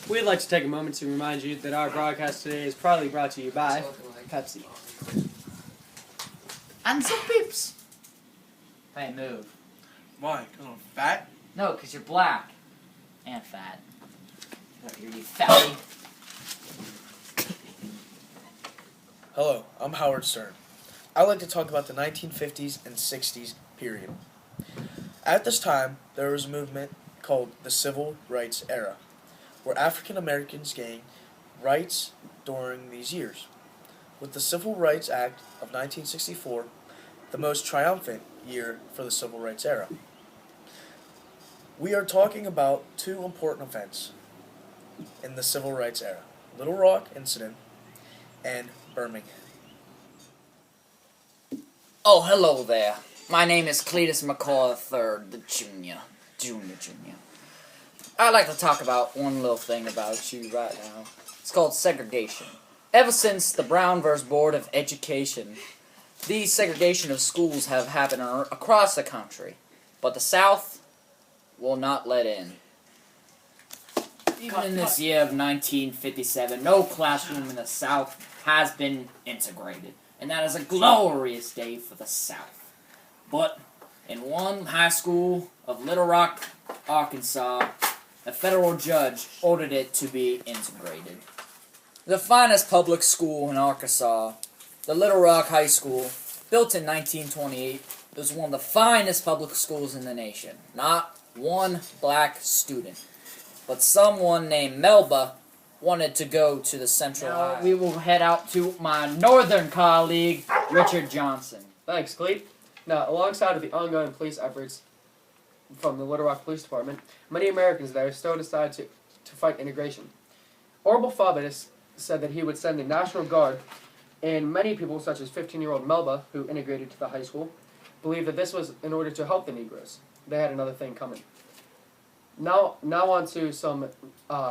We'd like to take a moment to remind you that our broadcast today is proudly brought to you by Pepsi. And some peeps. Hey, move. Why? Because I'm fat? No, because you're black. And fat. You fatty. Hello, I'm Howard Stern. I'd like to talk about the 1950s and 60s period. At this time, there was a movement called the Civil Rights Era, where African Americans gained rights during these years. With the Civil Rights Act of 1964, the most triumphant year for the Civil Rights era. We are talking about two important events in the Civil Rights era: Little Rock Incident and Birmingham. Oh, hello there. My name is Cletus McCall III, the Junior. I'd like to talk about one little thing about you right now. It's called segregation. Ever since the Brown vs. Board of Education, these segregation of schools have happened across the country, but the South will not let in. Even in this year of 1957, no classroom in the South has been integrated, and that is a glorious day for the South. But in one high school of Little Rock, Arkansas, a federal judge ordered it to be integrated. The finest public school in Arkansas, the Little Rock High School, built in 1928, was one of the finest public schools in the nation. Not one black student, but someone named Melba wanted to go to the Central High. We will head out to my northern colleague, Richard Johnson. Thanks, Clete. Now, alongside of the ongoing police efforts from the Little Rock Police Department, many Americans there still decided to fight integration. Orville Faubus said that he would send the National Guard, and many people, such as 15-year-old Melba, who integrated to the high school, believed that this was in order to help the Negroes. They had another thing coming. Now on to some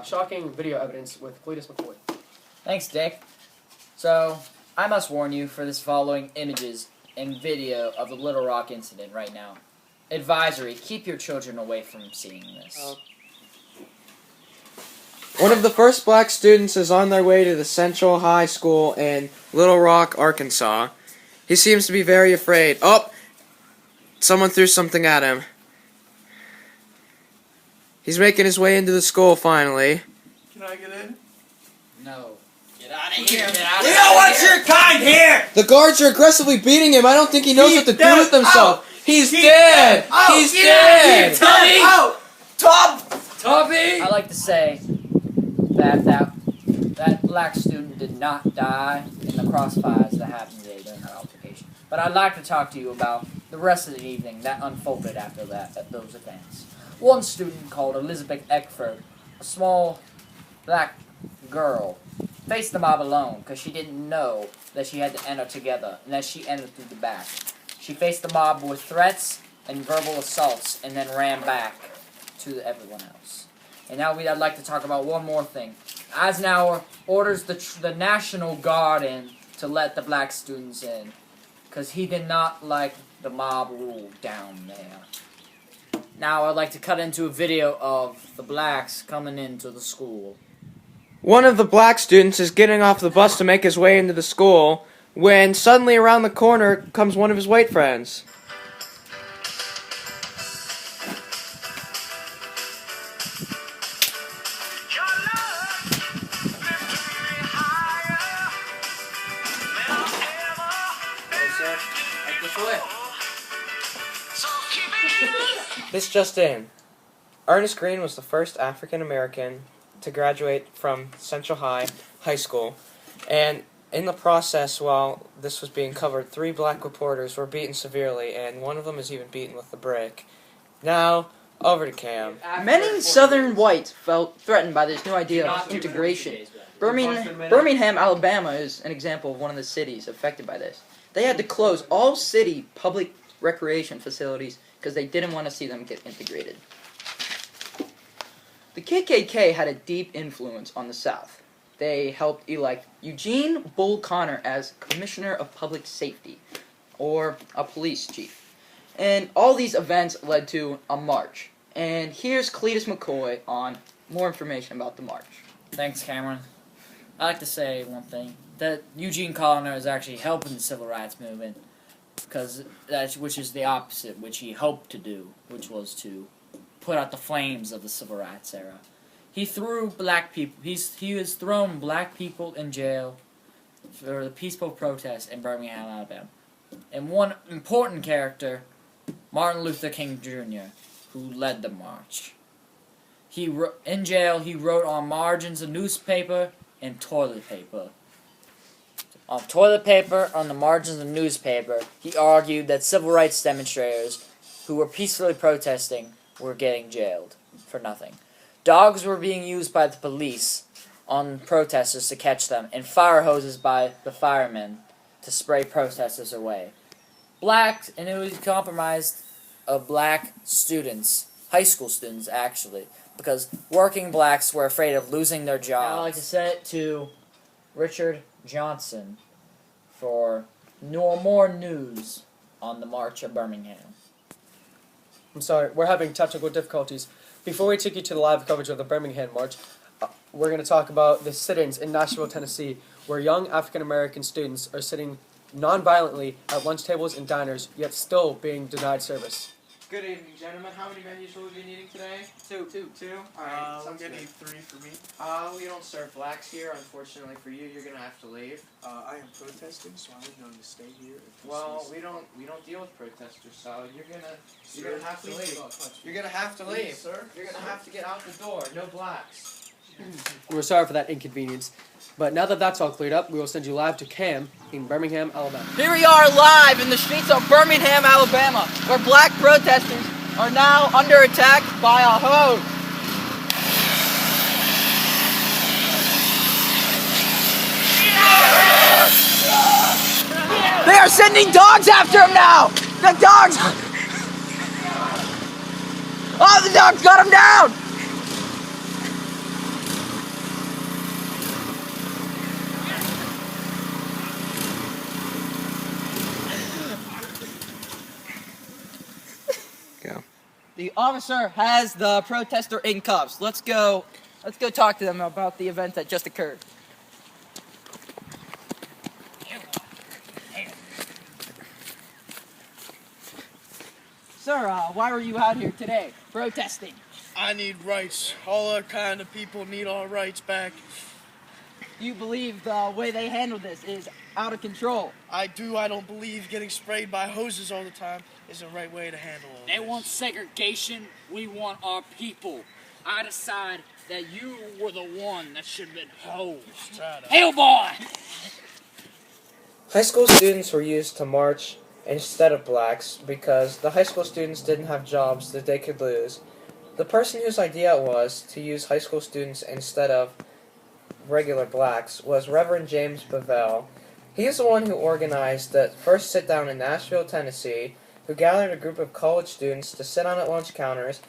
shocking video evidence with Cletus McCoy. Thanks, Dick. So, I must warn you for this following images and video of the Little Rock incident right now. Advisory, keep your children away from seeing this. One of the first black students is on their way to the Central High School in Little Rock, Arkansas. He seems to be very afraid. Oh! Someone threw something at him. He's making his way into the school finally. Can I get in? No. Get out of here! Get out of We here! don't want your kind here! The guards are aggressively beating him. I don't think he knows what to do with himself. He's dead! He's dead! Tommy! Out! Tom! Tommy! I like to say that black student did not die in the crossfires that happened today during that altercation. But I'd like to talk to you about the rest of the evening that unfolded after those events. One student called Elizabeth Eckford, a small black girl, faced the mob alone because she didn't know that she had to enter together and that she entered through the back. She faced the mob with threats and verbal assaults and then ran back to everyone else. And now I'd like to talk about one more thing. Eisenhower orders the National Guard in to let the black students in because he did not like the mob rule down there. Now I'd like to cut into a video of the blacks coming into the school. One of the black students is getting off the bus to make his way into the school when suddenly around the corner comes one of his white friends. This just in. Ernest Green was the first African American to graduate from Central High School, and in the process, while this was being covered, 3 black reporters were beaten severely, and one of them is even beaten with a brick. Now, over to Cam. Many Southern whites felt threatened by this new idea of integration. Birmingham, Alabama is an example of one of the cities affected by this. They had to close all city public recreation facilities because they didn't want to see them get integrated. The KKK had a deep influence on the South. They helped elect Eugene Bull Connor as Commissioner of Public Safety, or a police chief. And all these events led to a march. And here's Cletus McCoy on more information about the march. Thanks, Cameron. I'd like to say one thing, that Eugene Connor is actually helping the civil rights movement, which is the opposite, which he hoped to do, which was to put out the flames of the civil rights era. He threw black people. He has thrown black people in jail for the peaceful protest in Birmingham, Alabama. And one important character, Martin Luther King Jr., who led the march. In jail, he wrote on margins of newspaper and toilet paper. On toilet paper, on the margins of newspaper, he argued that civil rights demonstrators who were peacefully protesting were getting jailed for nothing. Dogs were being used by the police on protesters to catch them, and fire hoses by the firemen to spray protesters away. And it was compromised of black students, high school students actually, because working blacks were afraid of losing their jobs. I'd like to send it to Richard Johnson for more news on the March of Birmingham. I'm sorry, we're having technical difficulties. Before we take you to the live coverage of the Birmingham March, we're going to talk about the sit-ins in Nashville, Tennessee, where young African-American students are sitting non-violently at lunch tables and diners, yet still being denied service. Good evening, gentlemen. How many menus will we be needing today? Two. Alright, I'm sounds gonna good. need 3 for me. We don't serve blacks here. Unfortunately for you, you're gonna have to leave. I am protesting, so I'm going to stay here. Well, we don't deal with protesters, so you're gonna have to leave. You're gonna have to leave, sir. You're gonna have to get out the door. No blacks. We're sorry for that inconvenience, but now that that's all cleared up, we will send you live to Cam in Birmingham, Alabama. Here we are live in the streets of Birmingham, Alabama, where black protesters are now under attack by a hose. They are sending dogs after him now! The dogs! Oh, the dogs got him down! The officer has the protester in cuffs. Let's go talk to them about the event that just occurred. Sir, why were you out here today protesting? I need rights. All our kind of people need our rights back. You believe the way they handle this is out of control? I do. I don't believe getting sprayed by hoses all the time is the right way to handle all They this. want segregation, we want our people. I decide that you were the one that should have been hosed. Hell boy! High school students were used to march instead of blacks because the high school students didn't have jobs that they could lose. The person whose idea it was to use high school students instead of regular blacks was Reverend James Bevell. He is the one who organized the first sit-down in Nashville, Tennessee, who gathered a group of college students to sit on at lunch counters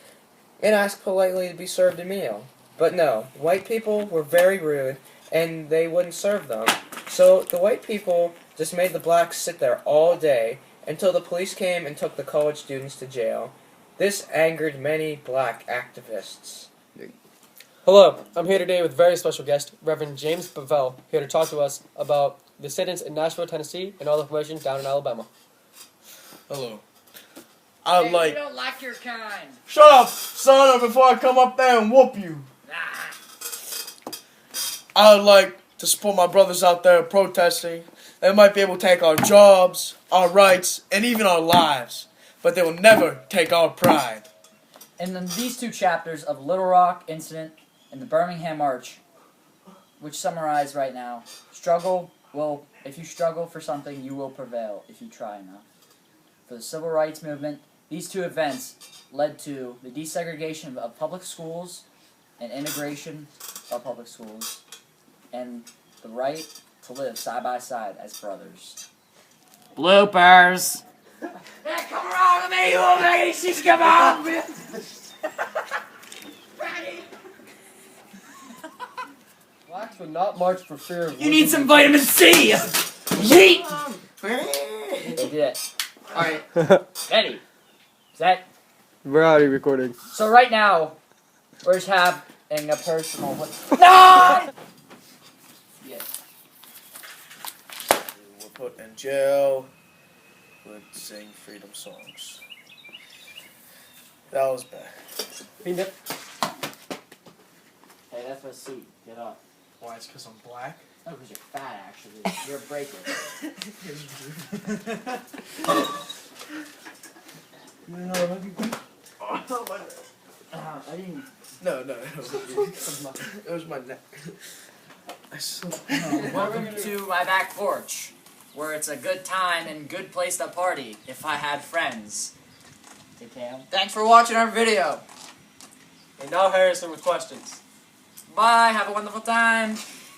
and ask politely to be served a meal. But no, white people were very rude, and they wouldn't serve them. So the white people just made the blacks sit there all day until the police came and took the college students to jail. This angered many black activists. Hello, I'm here today with a very special guest, Reverend James Bevell, here to talk to us about the sit-ins in Nashville, Tennessee, and all the promotion down in Alabama. Hello. I would We don't like your kind. Shut up, son, before I come up there and whoop you. I would like to support my brothers out there protesting. They might be able to take our jobs, our rights, and even our lives, but they will never take our pride. And then these two chapters of Little Rock Incident and the Birmingham March, which summarize right now, if you struggle for something, you will prevail if you try enough. For the civil rights movement, these two events led to the desegregation of public schools and integration of public schools, and the right to live side by side as brothers. Bloopers! Hey, come around to me, you little ladies! Come on, man! Blacks would not march for fear of You need some vitamin C! Yeet! You did it. Alright. Ready? Set. We're already recording. So right now, we just have in a personal way. No! Yeah. We're put in jail. Would sing freedom songs. That was bad. Bean dip. Hey, that's my suit. Get up. Why? It's because I'm black? No, because you're fat, actually. You're a breaker. I didn't. No. It was my neck. I still. Welcome to my back porch, where it's a good time and good place to party if I had friends. Hey, Cam. Thanks for watching our video. And now Harrison with questions. Bye. Have a wonderful time.